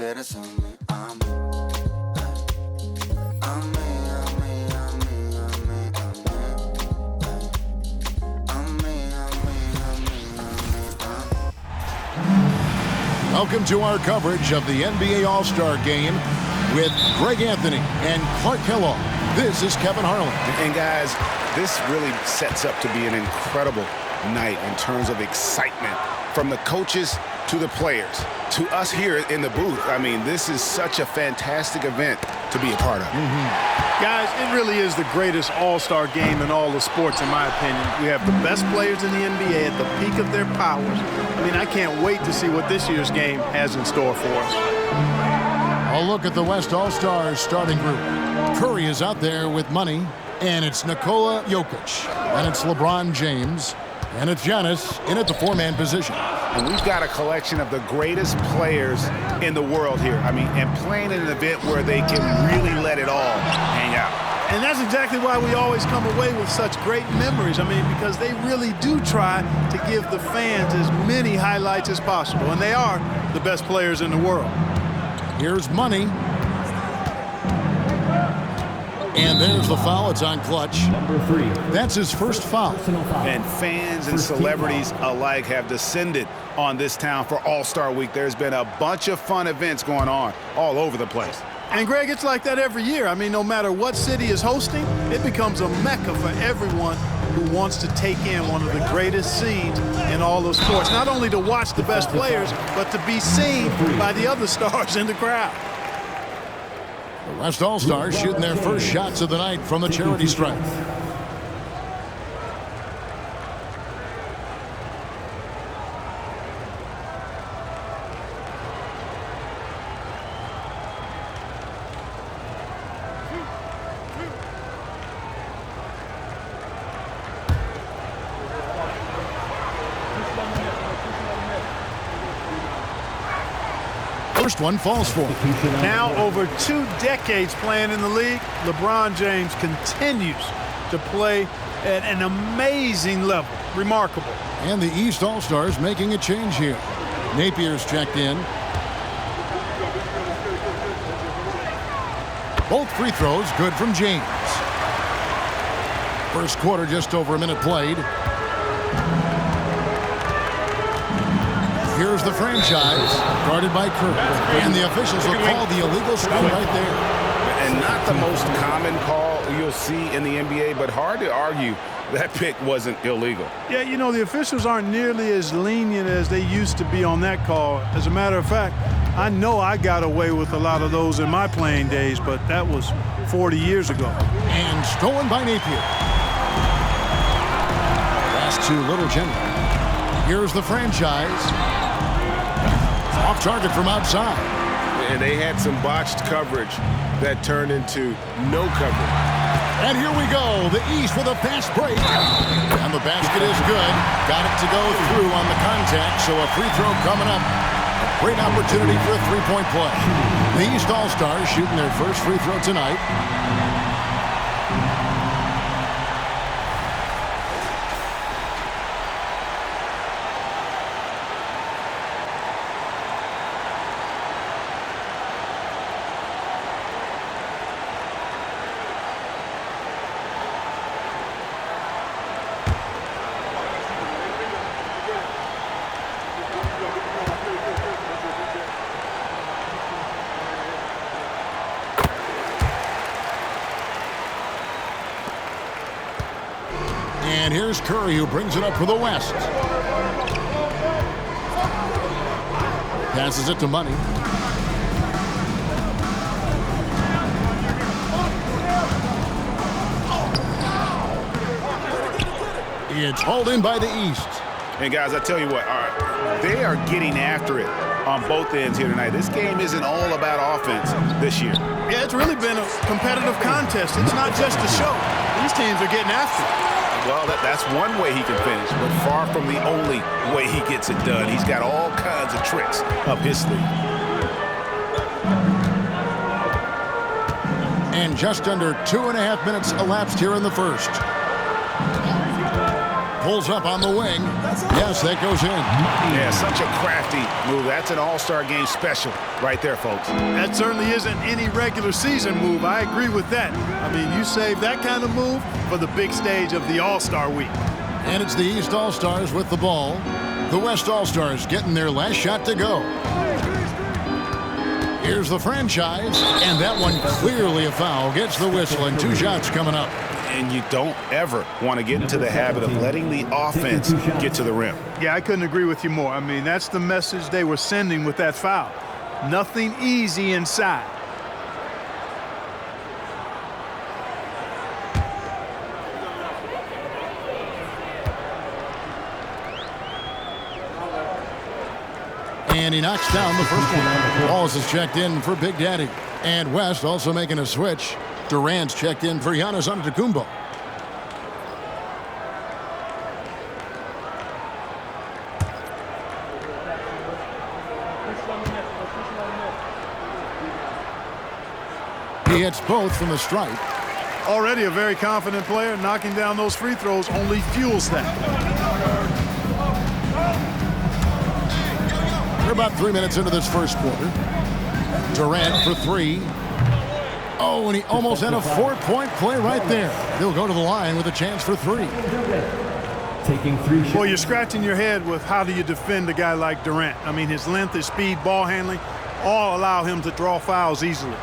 Welcome to our coverage of the NBA All-Star Game with Greg Anthony and Clark Kellogg. This is Kevin Harlan. And guys, this really sets up to be an incredible night in terms of excitement from the coaches to the players to us here in the booth. I mean, this is such a fantastic event to be a part of. Guys, it really is the greatest all-star game in all the sports, in my opinion. We have the best players in the NBA at the peak of their powers. I mean, I can't wait to see what this year's game has in store for us. A look at the West All-Stars starting group. Curry is out there with money, and it's Nikola Jokic, and it's LeBron James, and it's Giannis in at the four-man position. And we've got a collection of the greatest players in the world here. I mean, and playing in an event where they can really let it all hang out. And that's exactly why we always come away with such great memories. I mean, because they really do try to give the fans as many highlights as possible. And they are the best players in the world. Here's money. And there's the foul. It's on Clutch. Number 3. That's his first foul. And fans and celebrities alike have descended on this town for All-Star Week. There's been a bunch of fun events going on all over the place. And, Greg, it's like that every year. I mean, no matter what city is hosting, it becomes a mecca for everyone who wants to take in one of the greatest scenes in all of sports. Not only to watch the best players, but to be seen by the other stars in the crowd. The West All-Stars shooting their first shots of the night from the charity stripe. First one falls for him. Now over 2 decades playing in the league, LeBron James continues to play at an amazing level. Remarkable. And the East All-Stars making a change here. Napier's checked in. Both free throws good from James. First quarter just over a minute played. Here's the franchise, guarded by Curry. And the officials will call the illegal scrum right there. And not the most common call you'll see in the NBA, but hard to argue that pick wasn't illegal. Yeah, you know, the officials aren't nearly as lenient as they used to be on that call. As a matter of fact, I know I got away with a lot of those in my playing days, but that was 40 years ago. And stolen by Napier. Pass to Little General. Here's the franchise. Off target from outside. And they had some botched coverage that turned into no coverage. And here we go. The East with a fast break. And the basket is good. Got it to go through on the contact, so a free throw coming up. A great opportunity for a three-point play. The East All-Stars shooting their first free throw tonight. And here's Curry, who brings it up for the West. Passes it to Money. It's hauled in by the East. And guys, I tell you what, they are getting after it on both ends here tonight. This game isn't all about offense this year. Yeah, it's really been a competitive contest. It's not just a show. These teams are getting after it. Well, that's one way he can finish, but far from the only way he gets it done. He's got all kinds of tricks up his sleeve. And just under 2.5 minutes elapsed here in the first. pulls up on the wing. Yes, that goes in. Yeah, such a crafty move. That's an all-star game special right there, folks. That certainly isn't any regular season move. I agree with that. I mean, you save that kind of move for the big stage of the All-Star week. And it's the East All-Stars with the ball. The West All-Stars getting their last shot to go. Here's the franchise, and that one clearly a foul. Gets the whistle, and 2 shots coming up. And you don't ever want to get into the habit of letting the offense get to the rim. Yeah, I couldn't agree with you more. I mean, that's the message they were sending with that foul. Nothing easy inside. And he knocks down the first one. Wallace is checked in for Big Daddy. And West also making a switch. Durant's checked in for Giannis Antetokounmpo. He hits both from the stripe. Already a very confident player. Knocking down those free throws only fuels that. We're about 3 minutes into this first quarter. Durant for 3. Oh, and he almost had a 4-point play right there. He'll go to the line with a chance for 3. Taking 3 shots. Well, you're scratching your head with how do you defend a guy like Durant. I mean, his length, his speed, ball handling, all allow him to draw fouls easily.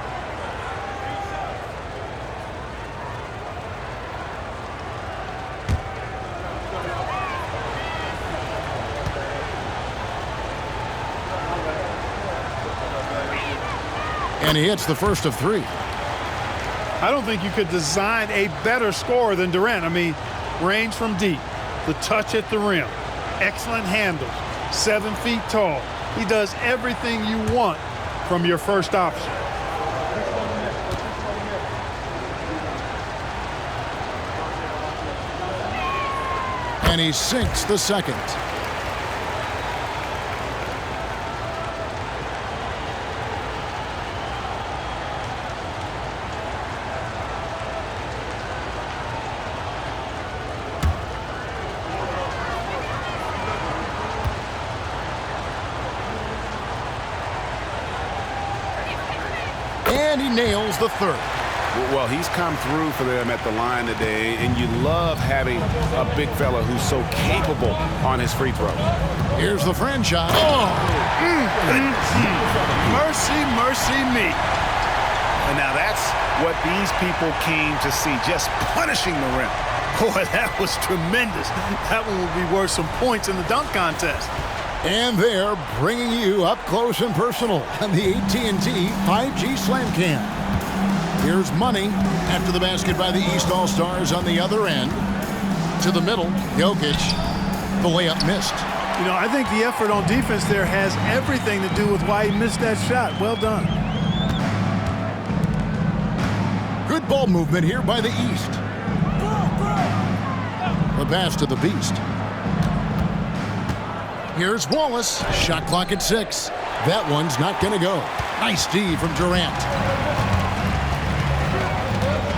And he hits the first of 3. I don't think you could design a better scorer than Durant. I mean, range from deep, the touch at the rim, excellent handles, 7 feet tall. He does everything you want from your first option. And he sinks the second. And he nails the third. Well, he's come through for them at the line today, and you love having a big fella who's so capable on his free throw. Here's the franchise. Mercy, mercy me. And now that's what these people came to see, just punishing the rim. Boy, that was tremendous. That one will be worth some points in the dunk contest. And they're bringing you up close and personal on the AT&T 5G Slam Cam. Here's Money after the basket by the East All-Stars on the other end. To the middle, Jokic. The layup missed. You know, I think the effort on defense there has everything to do with why he missed that shot. Well done. Good ball movement here by the East. The pass to the Beast. Here's Wallace. Shot clock at 6. That one's not going to go. Nice D from Durant.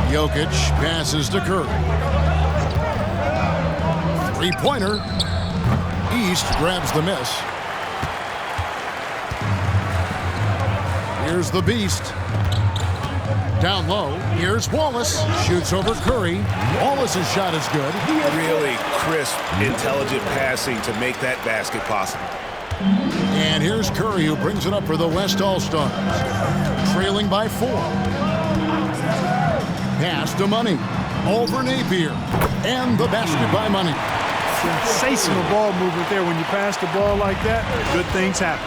Jokic passes to Curry. 3-pointer. East grabs the miss. Here's the Beast. Down low. Here's Wallace. Shoots over Curry. Wallace's shot is good. Really crisp, intelligent passing to make that basket possible. And here's Curry, who brings it up for the West All-Stars. Trailing by 4. Pass to Money. Over Napier. And the basket by Money. Sensational ball movement there. When you pass the ball like that, good things happen.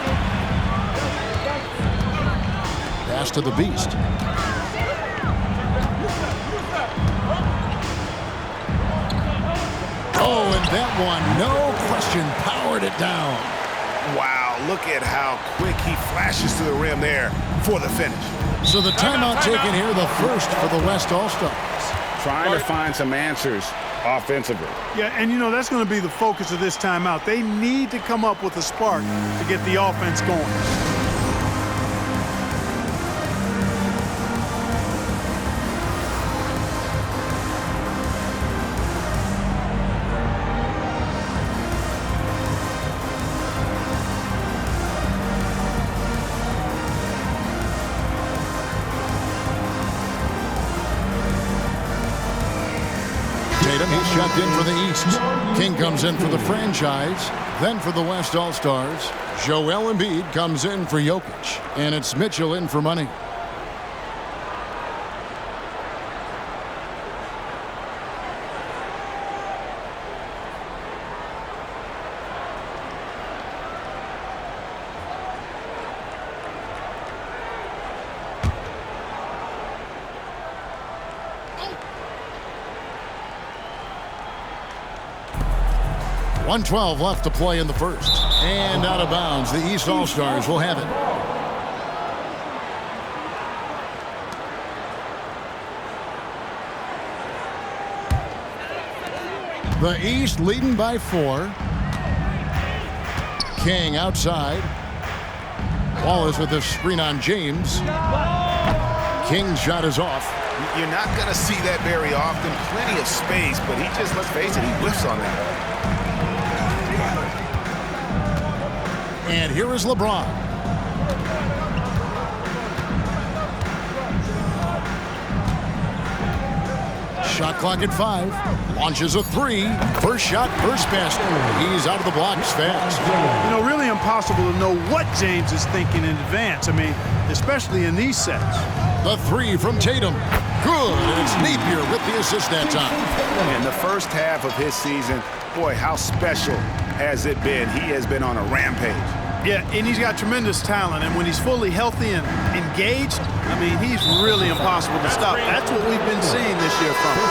Pass to the Beast. Oh, and that one, no question, powered it down. Wow, look at how quick he flashes to the rim there for the finish. So the timeout taken here, the first for the West All-Stars. Trying to find some answers offensively. Yeah, and you know, that's going to be the focus of this timeout. They need to come up with a spark to get the offense going. He's checked in for the East. King comes in for the franchise. Then for the West All-Stars, Joel Embiid comes in for Jokic. And it's Mitchell in for money. .112 left to play in the first. And out of bounds. The East All-Stars will have it. The East leading by 4. King outside. Wallace with the screen on James. King's shot is off. You're not going to see that very often. Plenty of space, but he just, let's face it, he whiffs on that. And here is LeBron. Shot clock at 5. Launches a 3. First shot, first basket. He's out of the blocks fast. You know, really impossible to know what James is thinking in advance. I mean, especially in these sets. The 3 from Tatum. Good. And it's Napier with the assist that time. In the first half of his season, boy, how special has it been? He has been on a rampage. Yeah, and he's got tremendous talent, and when he's fully healthy and engaged, I mean, he's really impossible to stop. That's what we've been seeing this year from him.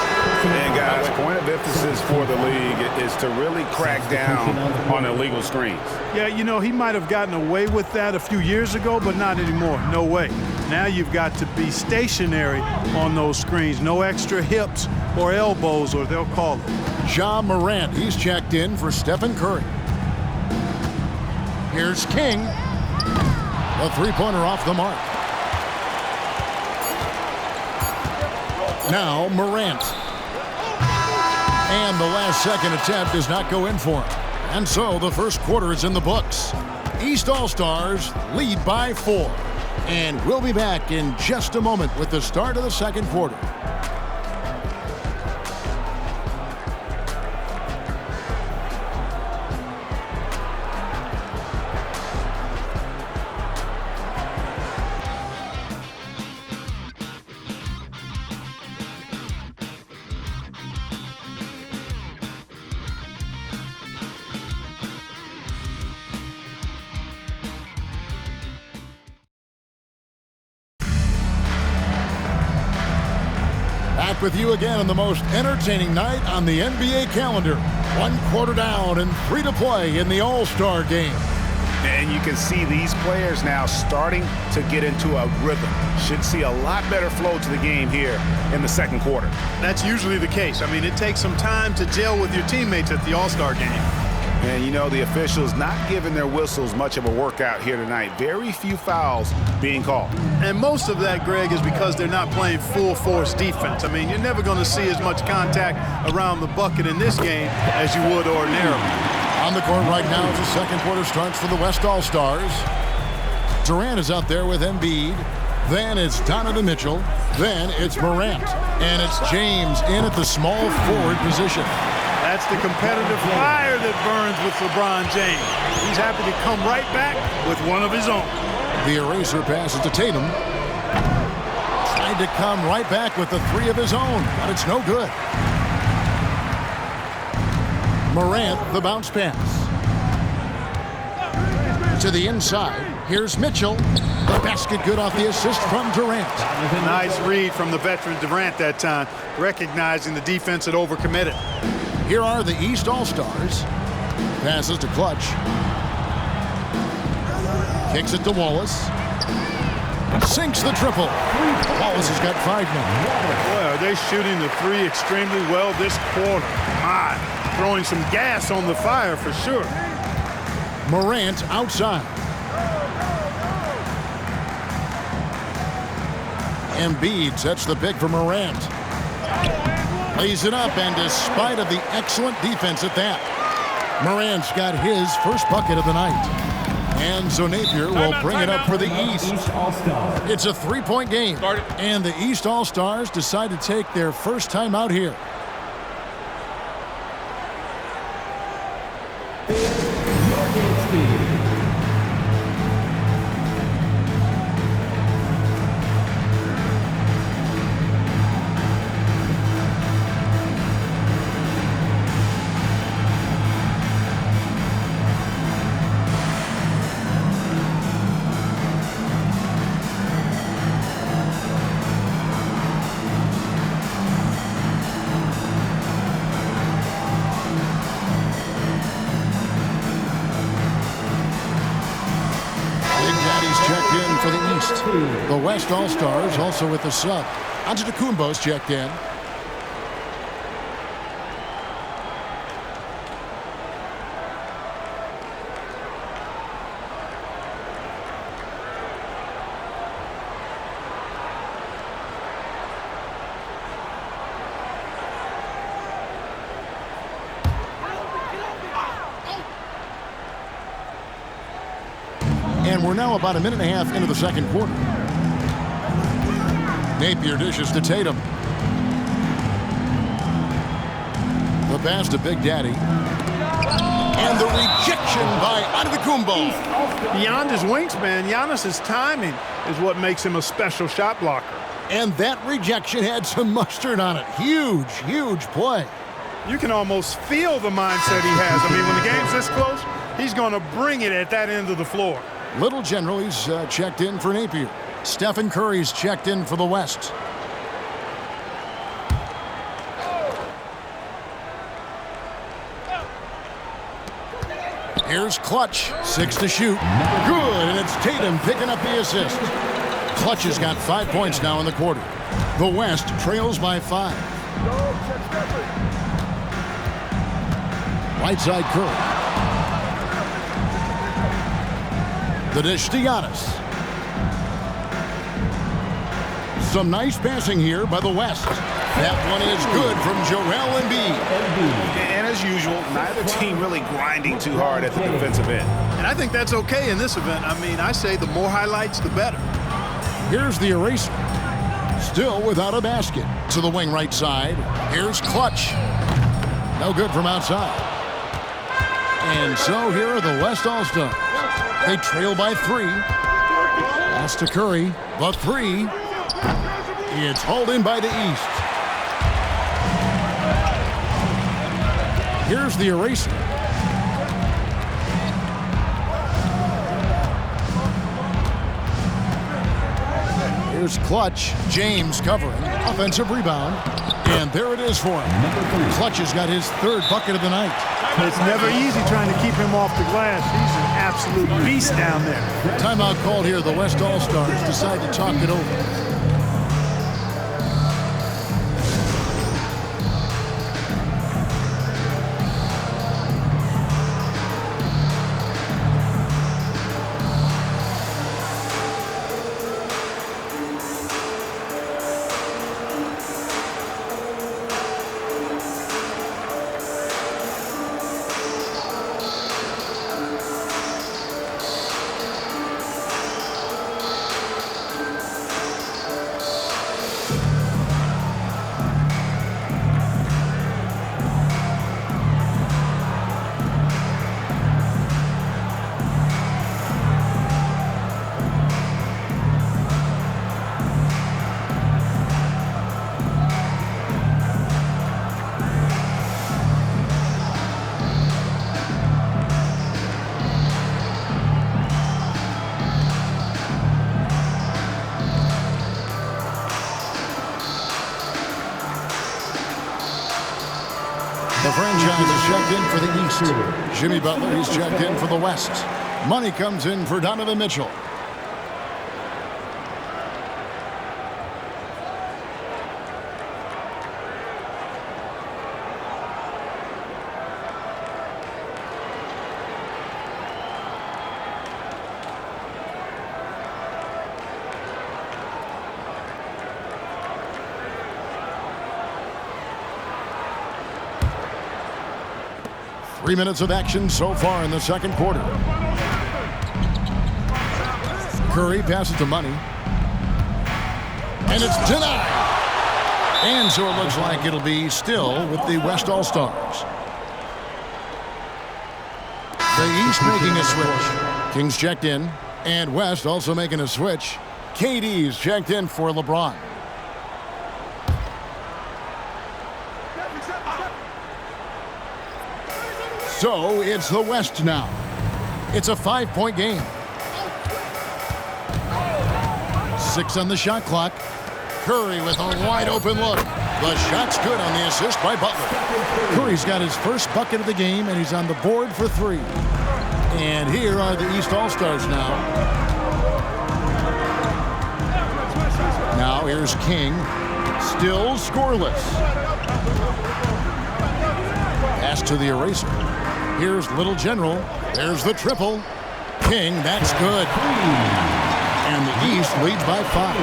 And guys, point of emphasis for the league is to really crack down on illegal screens. Yeah, you know, he might have gotten away with that a few years ago, but not anymore. No way. Now you've got to be stationary on those screens. No extra hips or elbows, or they'll call it. Ja Morant, he's checked in for Stephen Curry. Here's King. A three-pointer off the mark. Now Morant. And the last second attempt does not go in for him. And so the first quarter is in the books. East All-Stars lead by 4. And we'll be back in just a moment with the start of the second quarter. Back with you again on the most entertaining night on the NBA calendar. 1 quarter down and 3 to play in the All-Star game. And you can see these players now starting to get into a rhythm. Should see a lot better flow to the game here in the second quarter. That's usually the case. I mean, it takes some time to gel with your teammates at the All-Star game. And, you know, the officials not giving their whistles much of a workout here tonight. Very few fouls being called. And most of that, Greg, is because they're not playing full-force defense. I mean, you're never going to see as much contact around the bucket in this game as you would ordinarily. On the court right now as the second quarter starts for the West All-Stars. Durant is out there with Embiid. Then it's Donovan Mitchell. Then it's Morant. And it's James in at the small forward position. That's the competitive fire that burns with LeBron James. He's happy to come right back with one of his own. The eraser passes to Tatum. Tried to come right back with the 3 of his own, but it's no good. Morant, the bounce pass. To the inside. Here's Mitchell. The basket good off the assist from Durant. Nice read from the veteran Durant that time, recognizing the defense had overcommitted. Here are the East All-Stars. Passes to Clutch. Kicks it to Wallace. Sinks the triple. Wallace has got 5 now. Boy, are they shooting the 3 extremely well this quarter. My, throwing some gas on the fire for sure. Morant outside. Embiid sets the pick for Morant. Lays it up, and despite of the excellent defense at that, Morant's got his first bucket of the night. And so Napier will bring it up for the East. It's a 3-point game, and the East All-Stars decide to take their first time out here. The West All-Stars also with the sub. Antetokounmpo's checked in. And we're now about a minute and a half into the second quarter. Napier dishes to Tatum. The pass to Big Daddy. And the rejection by Antetokounmpo. Beyond his wingspan, Giannis's timing is what makes him a special shot blocker. And that rejection had some mustard on it. Huge, huge play. You can almost feel the mindset he has. I mean, when the game's this close, he's going to bring it at that end of the floor. Little General, he's checked in for Napier. Stephen Curry's checked in for the West. Here's Clutch, 6 to shoot. Good, and it's Tatum picking up the assist. Clutch has got 5 points now in the quarter. The West trails by 5. Right side Curry. The dish to Giannis. Some nice passing here by the West. That one is good from Joel Embiid. And as usual, neither team really grinding too hard at the defensive end. And I think that's okay in this event. I mean, I say the more highlights, the better. Here's the eraser. Still without a basket. To the wing right side. Here's Clutch. No good from outside. And so here are the West All-Stars. They trail by 3. Pass to Curry. The 3. It's hauled in by the East. Here's the eraser. Here's Clutch. James covering. Offensive rebound. And there it is for him. Clutch has got his 3rd bucket of the night. It's never easy trying to keep him off the glass. He's an absolute beast down there. Timeout called here. The West All-Stars decide to talk it over. The franchise is checked in for the East. Jimmy Butler, he's checked in for the West. Money comes in for Donovan Mitchell. Three minutes of action so far in the second quarter. Curry passes to Money. And it's denied. And so it looks like it'll be still with the West All-Stars. The East making a switch. Kings checked in. And West also making a switch. KD's checked in for LeBron. So it's the West now. It's a 5-point game. 6 on the shot clock. Curry with a wide open look. The shot's good on the assist by Butler. Curry's got his first bucket of the game, and he's on the board for 3. And here are the East All-Stars now. now. Here's King. Still scoreless. Pass to the eraser. Here's Little General. There's the triple. King, that's good. And the East leads by 5.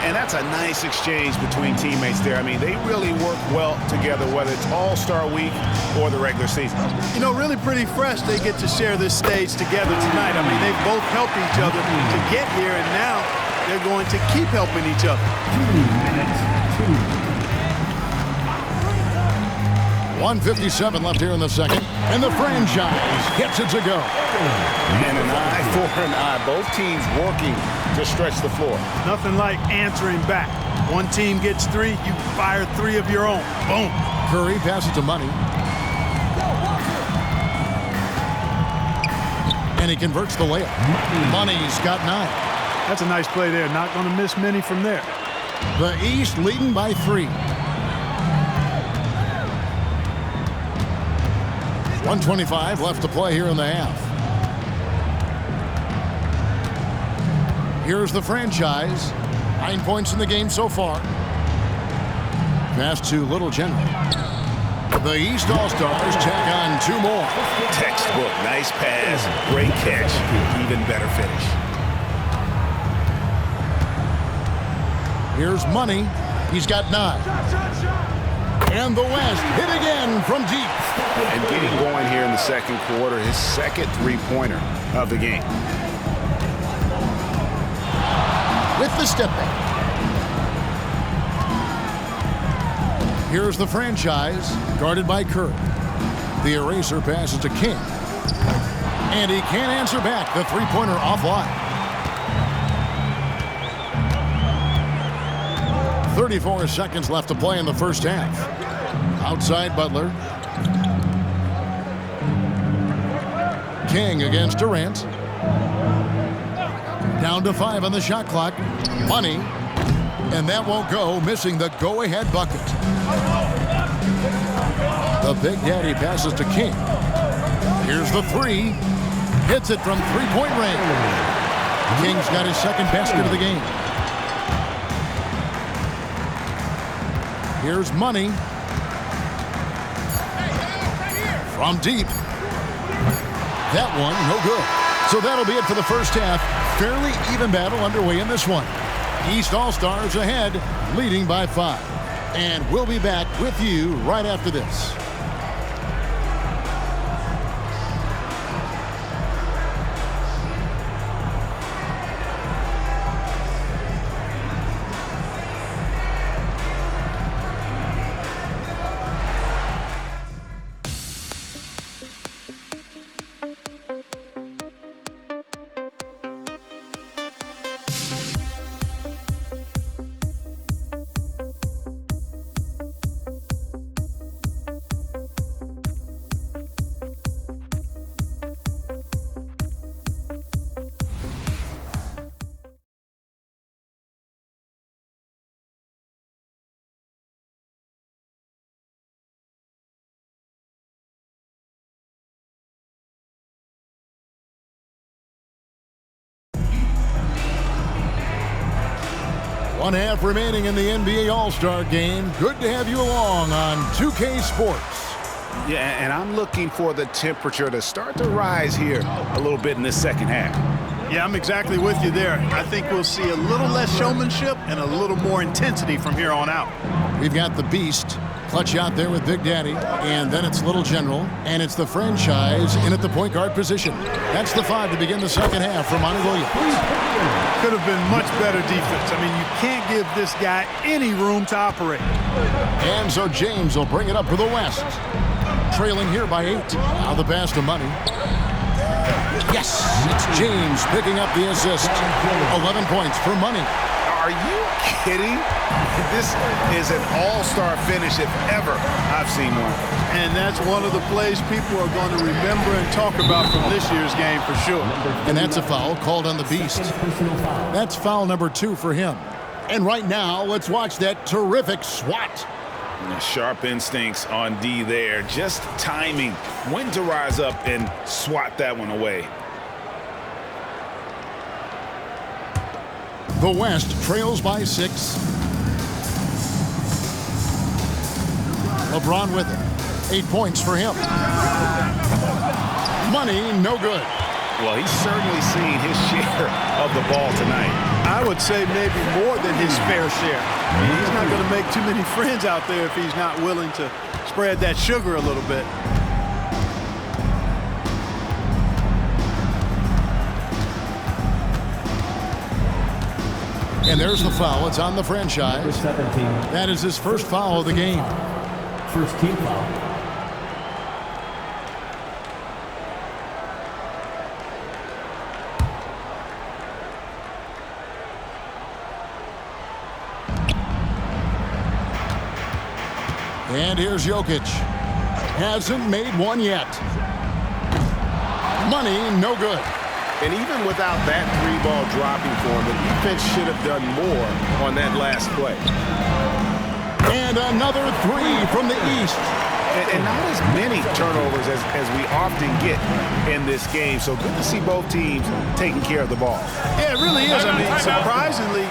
And that's a nice exchange between teammates there. I mean, they really work well together, whether it's All-Star Week or the regular season. You know, really pretty fresh they get to share this stage together tonight. I mean, they've both helped each other to get here, and now they're going to keep helping each other. 1:57 left here in the second, and the franchise gets it to go. And an eye for an eye. Both teams working to stretch the floor. Nothing like answering back. One team gets 3, you fire 3 of your own. Boom. Curry passes to Money. And he converts the layup. Money's got 9. That's a nice play there. Not going to miss many from there. The East leading by 3. 1:25 left to play here in the half. Here's the franchise. 9 points in the game so far. Pass to Little General. The East All-Stars tack on 2 more. Textbook. Nice pass. Great catch. Even better finish. Here's Money. He's got 9. And the West hit again from deep. And getting going here in the second quarter, his second three-pointer of the game. With the step back. Here's the franchise, guarded by Curry. The eraser passes to King. And he can't answer back. The three-pointer offline. 34 seconds left to play in the first half. Outside Butler. King against Durant. Down to 5 on the shot clock. Money. And that won't go, missing the go-ahead bucket. The Big Daddy passes to King. Here's the 3. Hits it from three-point range. King's got his second basket of the game. Here's Money. From deep. That one, no good. So that'll be it for the first half. Fairly even battle underway in this one. East All-Stars ahead, leading by 5. And we'll be back with you right after this. One half remaining in the NBA All-Star Game. Good to have you along on 2K Sports. Yeah, and I'm looking for the temperature to start to rise here a little bit in this second half. Yeah, I'm exactly with you there. I think we'll see a little less showmanship and a little more intensity from here on out. We've got the Beast. Clutch out there with Big Daddy, and then it's Little General, and it's the franchise in at the point guard position. That's the 5 to begin the second half for Monty Williams. Could have been much better defense. I mean, you can't give this guy any room to operate. And so James will bring it up for the West. Trailing here by 8. Now the pass to Money. Yes, it's James picking up the assist. 11 points for Money. Are you kidding? This is an all-star finish if ever I've seen one. And that's one of the plays people are going to remember and talk about from this year's game for sure. And that's a foul called on the Beast. That's foul number 2 for him. And right now, let's watch that terrific swat. Sharp instincts on D there. Just timing when to rise up and swat that one away. The West trails by 6. LeBron with it. 8 points for him. Money, no good. Well, he's certainly seen his share of the ball tonight. I would say maybe more than his fair share. I mean, he's not going to make too many friends out there if he's not willing to spread that sugar a little bit. And there's the foul. It's on the franchise. Number 17. That is his first foul of the game. First team foul. And here's Jokic. Hasn't made one yet. Money, no good. And even without that three-ball dropping for him, the defense should have done more on that last play. And another three from the East. And not as many turnovers as we often get in this game. So good to see both teams taking care of the ball. Yeah, it really is. I mean, surprisingly,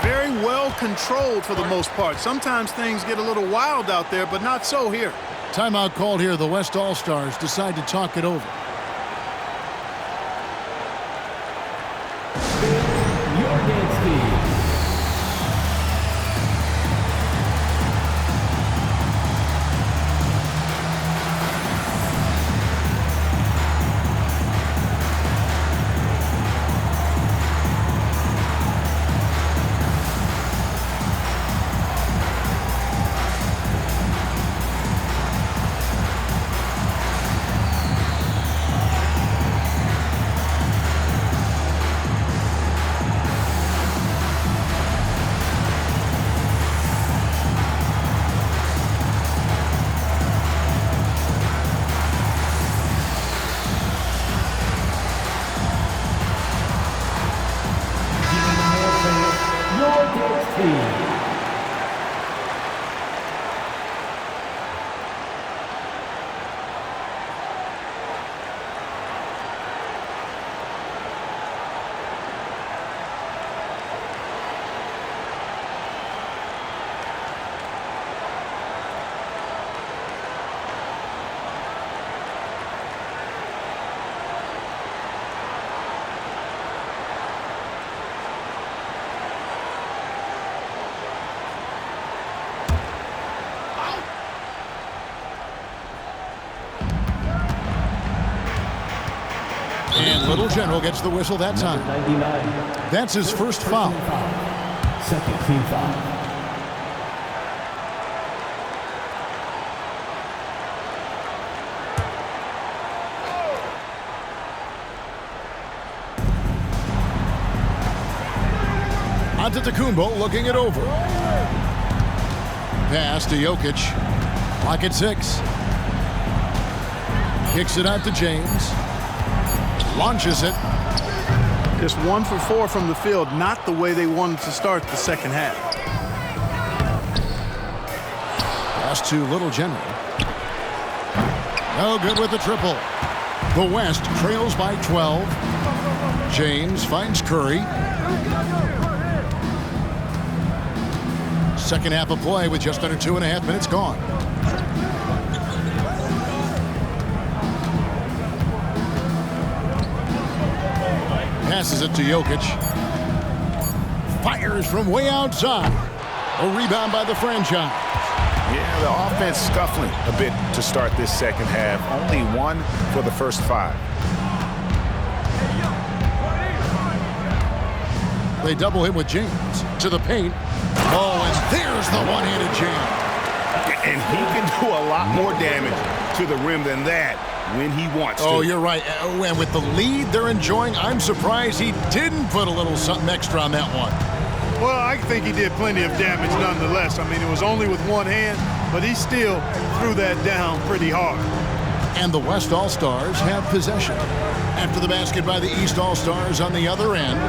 very well controlled for the most part. Sometimes things get a little wild out there, but not so here. Timeout called here. The West All-Stars decide to talk it over. Your dance team. And Little General gets the whistle that time. 99. That's his first foul. Second team foul. Antetokounmpo looking it over. Pass to Jokic. Clock at 6. Kicks it out to James. Launches it. Just 1 for 4 from the field, not the way they wanted to start the second half. Pass to Little General. No good with the triple. The West trails by 12. James finds Curry. Second half of play with just under 2.5 minutes gone. Passes it to Jokic. Fires from way outside. A rebound by the franchise. Yeah, the offense scuffling a bit to start this second half. Only 1 for the first 5. They double him with James. To the paint. Oh, and there's the one-handed jam. And he can do a lot more damage to the rim than that when he wants to. Oh, you're right. And with the lead they're enjoying, I'm surprised he didn't put a little something extra on that one. Well, I think he did plenty of damage nonetheless. I mean, it was only with one hand, but he still threw that down pretty hard. And the West All-Stars have possession. After the basket by the East All-Stars on the other end.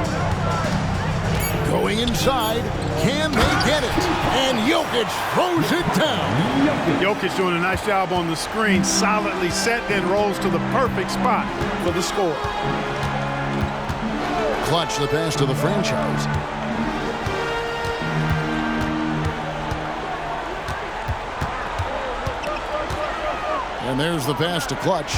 Going inside. Can they get it? And Jokic throws it down. Jokic doing a nice job on the screen. Solidly set, then rolls to the perfect spot for the score. Clutch the pass to the franchise. And there's the pass to Clutch.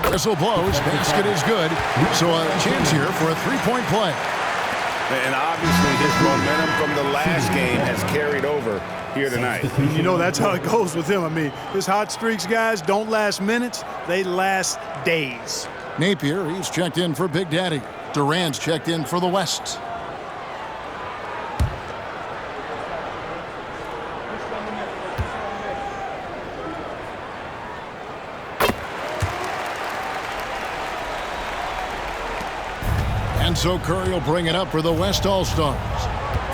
Whistle blows. Basket is good. So a chance here for a three-point play. And obviously his momentum from the last game has carried over here tonight. You know, that's how it goes with him. I mean, his hot streaks, guys, don't last minutes. They last days. Napier, he's checked in for Big Daddy. Durant's checked in for the West. And so Curry will bring it up for the West All-Stars.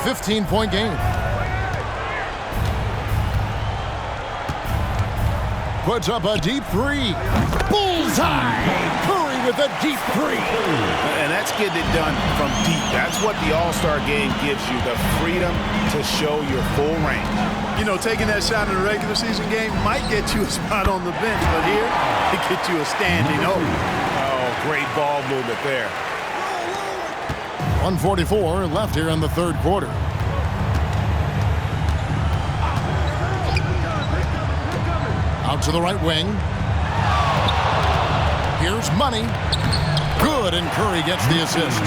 15-point game. Puts up a deep three. Bullseye! Curry with a deep three. And that's getting it done from deep. That's what the All-Star game gives you, the freedom to show your full range. You know, taking that shot in a regular season game might get you a spot on the bench, but here, it gets you a standing O. Oh, great ball movement there. 1:44 left here in the third quarter. Out to the right wing. Here's Money. Good, and Curry gets the assist.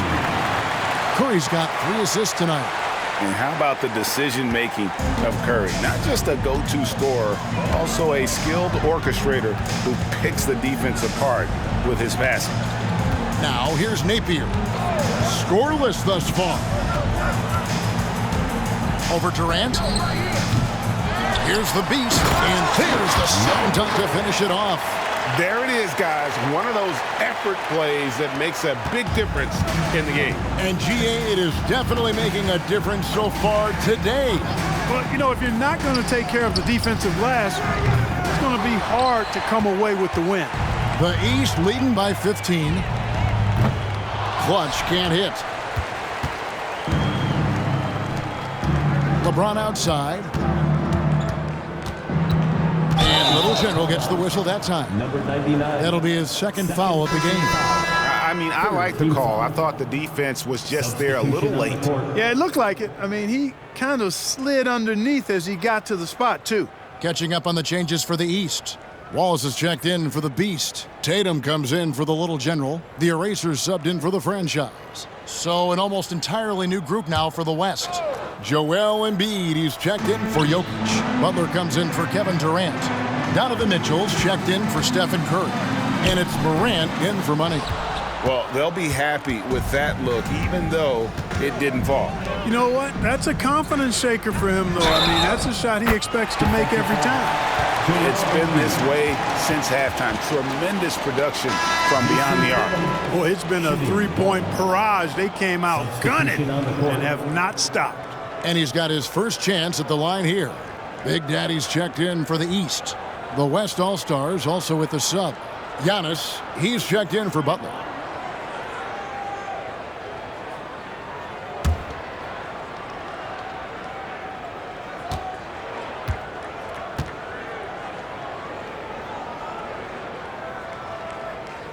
Curry's got 3 assists tonight. And how about the decision-making of Curry? Not just a go-to scorer, also a skilled orchestrator who picks the defense apart with his passing. Now here's Napier. Scoreless thus far. Over Durant. Here's the beast, and there's the seven-time to finish it off. There it is, guys. One of those effort plays that makes a big difference in the game. And GA, it is definitely making a difference so far today. But, you know, if you're not going to take care of the defensive glass, it's going to be hard to come away with the win. The East leading by 15. Clutch can't hit. LeBron outside. And Little General gets the whistle that time. Number 99. That'll be his second foul of the game. I mean, I like the call. I thought the defense was just there a little late. Yeah, it looked like it. I mean, he kind of slid underneath as he got to the spot, too. Catching up on the changes for the East. Wallace is checked in for the Beast. Tatum comes in for the Little General. The Erasers subbed in for the Franchise. So an almost entirely new group now for the West. Joel Embiid, he's checked in for Jokic. Butler comes in for Kevin Durant. Donovan Mitchell's checked in for Stephen Curry. And it's Morant in for Money. Well, they'll be happy with that look, even though it didn't fall. You know what? That's a confidence shaker for him, though. I mean, that's a shot he expects to make every time. It's been this way since halftime. Tremendous production from beyond the arc. Boy, it's been a three-point barrage. They came out gunning and have not stopped. And he's got his first chance at the line here. Big Daddy's checked in for the East. The West All-Stars also with the sub. Giannis, he's checked in for Butler.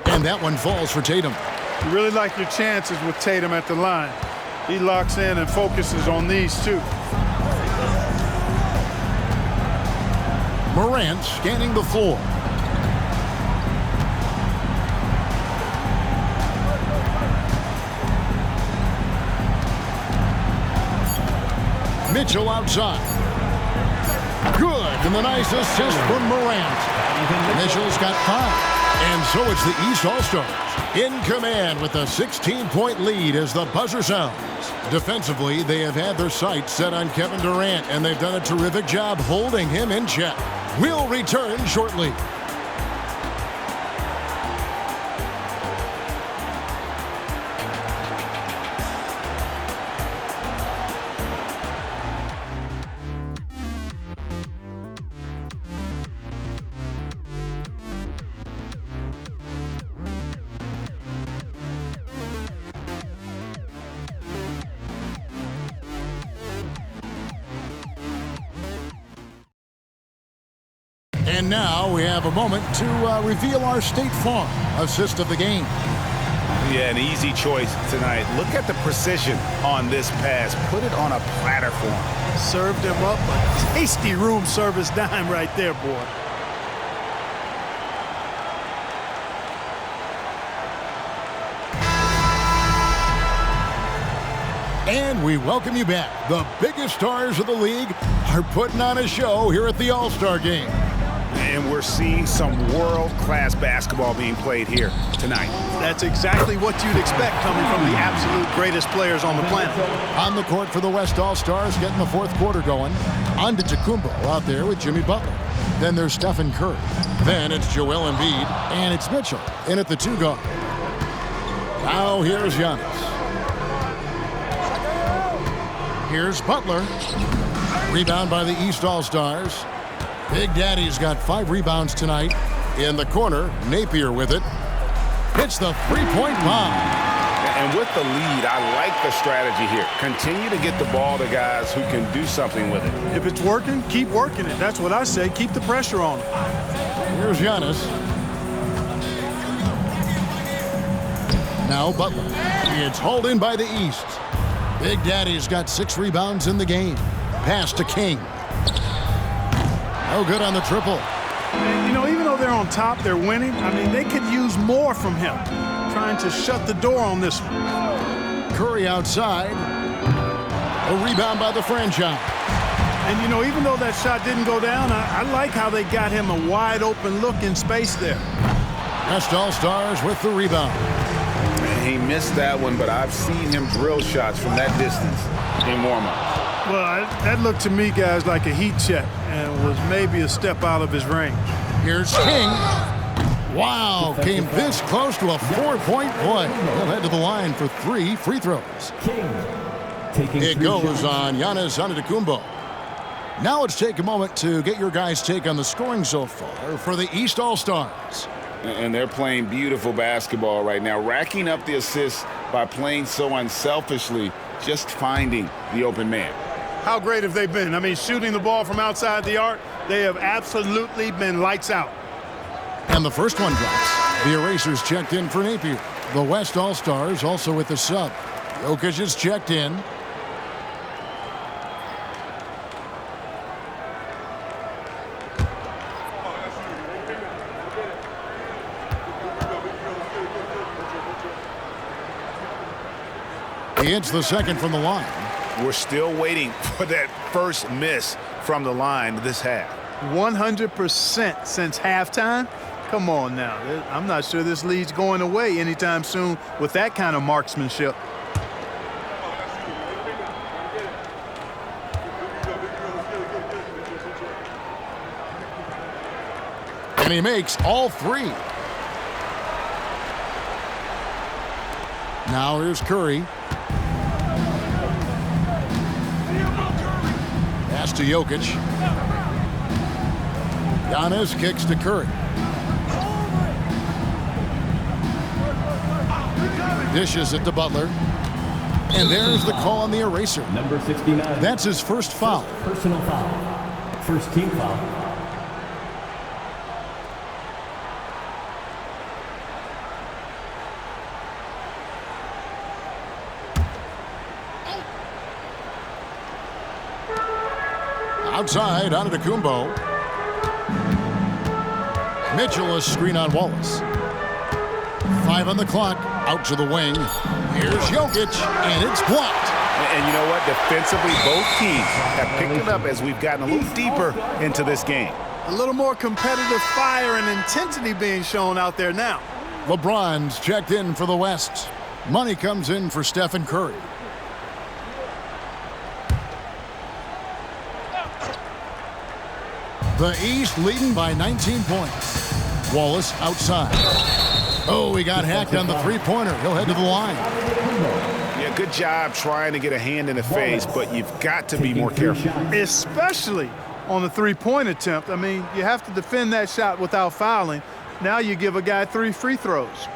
And that one falls for Tatum. You really like your chances with Tatum at the line. He locks in and focuses on these two. Morant scanning the floor. Mitchell outside. Good, and the nice assist from Morant. Mitchell's got 5. And so it's the East All-Stars in command with a 16-point lead as the buzzer sounds. Defensively, they have had their sights set on Kevin Durant, and they've done a terrific job holding him in check. We'll return shortly. And now we have a moment to reveal our State Farm assist of the game. Yeah, an easy choice tonight. Look at the precision on this pass. Put it on a platter for him. Served him up a tasty room service dime right there, boy. And we welcome you back. The biggest stars of the league are putting on a show here at the All-Star Game. And we're seeing some world-class basketball being played here tonight. That's exactly what you'd expect coming from the absolute greatest players on the planet. On the court for the West All-Stars, getting the fourth quarter going. Antetokounmpo out there with Jimmy Butler. Then there's Stephen Curry. Then it's Joel Embiid. And it's Mitchell in at the 2 guard. Now here's Giannis. Here's Butler. Rebound by the East All-Stars. Big Daddy's got 5 rebounds tonight. In the corner, Napier with it. Hits the three-point bomb. And with the lead, I like the strategy here. Continue to get the ball to guys who can do something with it. If it's working, keep working it. That's what I say. Keep the pressure on him. Here's Giannis. Now Butler. It's hauled in by the East. Big Daddy's got 6 rebounds in the game. Pass to King. No good on the triple. You know, even though they're on top, they're winning. I mean, they could use more from him. Trying to shut the door on this one. Curry outside. A rebound by the franchise. And, you know, even though that shot didn't go down, I like how they got him a wide open look in space there. West All-Stars with the rebound. He missed that one, but I've seen him drill shots from that distance in warm-up. Well, that looked to me, guys, like a heat check and was maybe a step out of his range. Here's King. Wow, came this close to a 4-point play. He'll head to the line for 3 free throws. King taking It 3 goes shots. on Giannis Antetokounmpo. Now let's take a moment to get your guys' take on the scoring so far for the East All-Stars. And they're playing beautiful basketball right now, racking up the assists by playing so unselfishly, just finding the open man. How great have they been? I mean, shooting the ball from outside the arc, they have absolutely been lights out. And the first one drops. The Erasers checked in for Napier. The West All-Stars also with the sub. Jokic is checked in. He hits the second from the line. We're still waiting for that first miss from the line this half. 100% since halftime? Come on now. I'm not sure this lead's going away anytime soon with that kind of marksmanship. And he makes all 3. Now here's Curry. Pass to Jokic. Giannis kicks to Curry. Dishes it to Butler. And there's the call on the eraser. Number 69. That's his first foul. Personal foul. First team foul. Outside, Antetokounmpo. Mitchell a screen on Wallace. 5 on the clock. Out to the wing. Here's Jokic, and it's blocked. And you know what? Defensively, both teams have picked it up as we've gotten a little deeper into this game. A little more competitive fire and intensity being shown out there now. LeBron's checked in for the West. Money comes in for Stephen Curry. The East leading by 19 points. Wallace outside. Oh, he got hacked on the three-pointer. He'll head to the line. Yeah, good job trying to get a hand in the face, but you've got to be more careful. Especially on the three-point attempt. I mean, you have to defend that shot without fouling. Now you give a guy 3 free throws.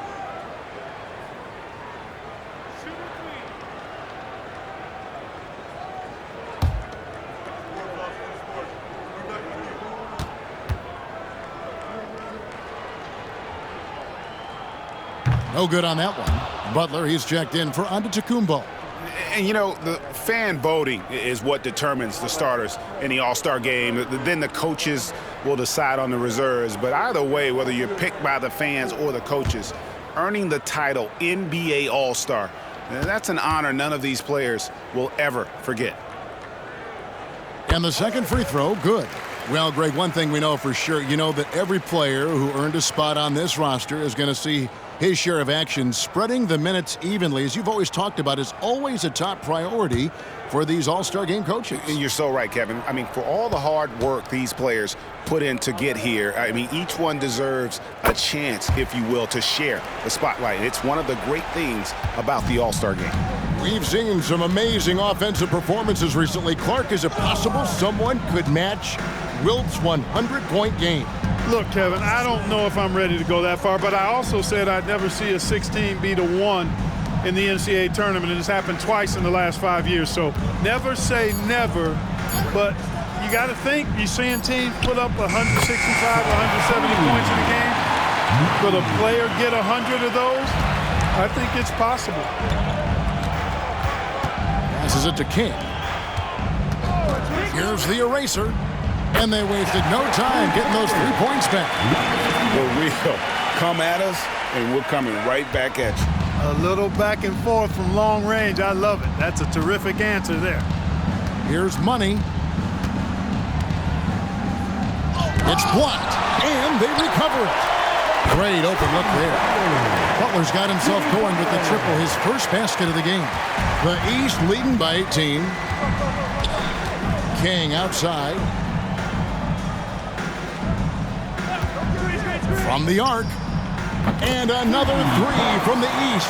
No good on that one. Butler, he's checked in for Antetokounmpo. And, you know, the fan voting is what determines the starters in the All-Star game. Then the coaches will decide on the reserves. But either way, whether you're picked by the fans or the coaches, earning the title NBA All-Star, that's an honor none of these players will ever forget. And the second free throw, good. Well, Greg, one thing we know for sure, you know that every player who earned a spot on this roster is going to see his share of action. Spreading the minutes evenly, as you've always talked about, is always a top priority for these All-Star game coaches. And you're so right, Kevin. I mean, for all the hard work these players put in to get here, I mean, each one deserves a chance, if you will, to share the spotlight. It's one of the great things about the All-Star game. We've seen some amazing offensive performances recently. Clark, is it possible someone could match Wilt's 100-point game? Look, Kevin, I don't know if I'm ready to go that far, but I also said I'd never see a 16 beat a 1 in the NCAA tournament, and it's happened twice in the last 5 years. So never say never, but you got to think, you're seeing teams put up 165, 170 points in a game. Could a player get 100 of those? I think it's possible. Passes it to King. Here's the eraser. And they wasted no time getting those 3 points back. For real. Come at us, and we're coming right back at you. A little back and forth from long range. I love it. That's a terrific answer there. Here's Money. It's blocked, and they recover it. Great open look there. Butler's got himself going with the triple, his first basket of the game. The East leading by 18. King outside. From the arc. And another three from the East.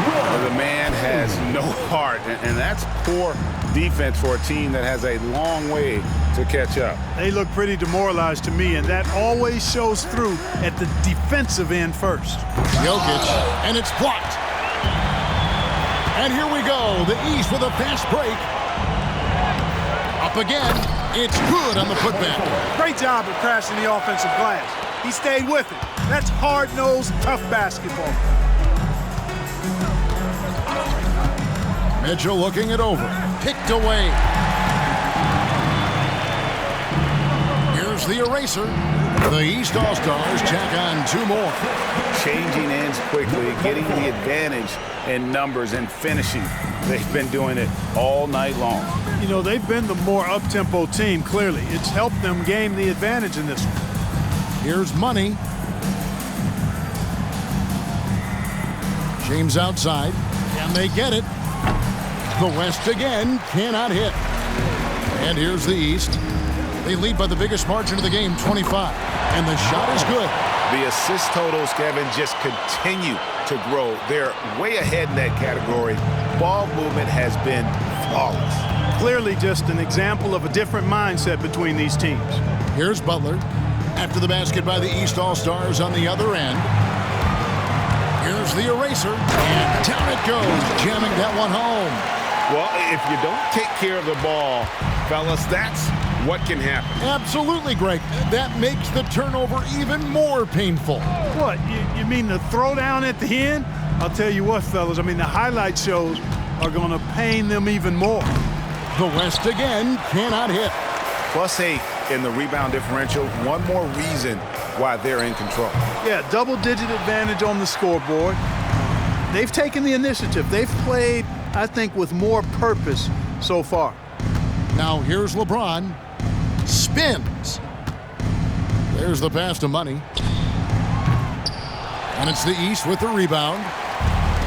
Well, the man has no heart, and that's poor defense for a team that has a long way to catch up. They look pretty demoralized to me, and that always shows through at the defensive end first. Jokic, and it's blocked. And here we go. The East with a fast break. Up again. It's good on the putback. Great job of crashing the offensive glass. He stayed with it. That's hard-nosed, tough basketball. Mitchell looking it over. Picked away. Here's the eraser. The East All-Stars check on 2 more. Changing ends quickly, getting the advantage in numbers and finishing. They've been doing it all night long. You know, they've been the more up-tempo team, clearly. It's helped them gain the advantage in this one. Here's Money. James outside, and they get it. The West again cannot hit. And here's the East. They lead by the biggest margin of the game, 25. And the shot is good. The assist totals, Kevin, just continue to grow. They're way ahead in that category. Ball movement has been flawless. Clearly just an example of a different mindset between these teams. Here's Butler. After the basket by the East All-Stars on the other end. Here's the eraser. And down it goes, jamming that one home. Well, if you don't take care of the ball, fellas, that's what can happen. Absolutely, Greg. That makes the turnover even more painful. What, you mean the throwdown at the end? I'll tell you what, fellas, I mean, the highlight shows are going to pain them even more. The West again cannot hit. +8 in the rebound differential. One more reason why they're in control. Yeah, double-digit advantage on the scoreboard. They've taken the initiative. They've played, I think, with more purpose so far. Now here's LeBron. Spins. There's the pass to Money. And it's the East with the rebound.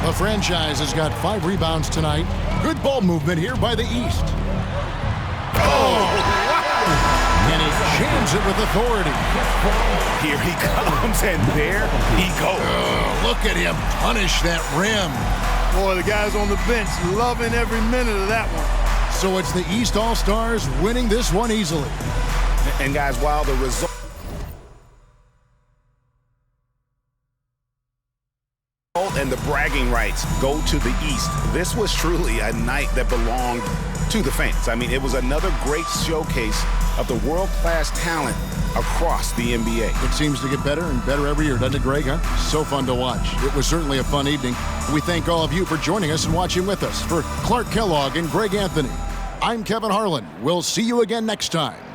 The franchise has got 5 rebounds tonight. Good ball movement here by the East. Oh! And he jams it with authority. Here he comes, and there he goes. Oh, look at him punish that rim. Boy, the guys on the bench loving every minute of that one. So it's the East All-Stars winning this one easily. And guys, while the result and the bragging bragging rights go to the East. This was truly a night that belonged to the fans. I mean, it was another great showcase of the world-class talent across the NBA. It seems to get better and better every year, doesn't it, Greg? Huh? So fun to watch. It was certainly a fun evening. We thank all of you for joining us and watching with us. For Clark Kellogg and Greg Anthony, I'm Kevin Harlan. We'll see you again next time.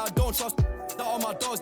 I don't trust all my dogs.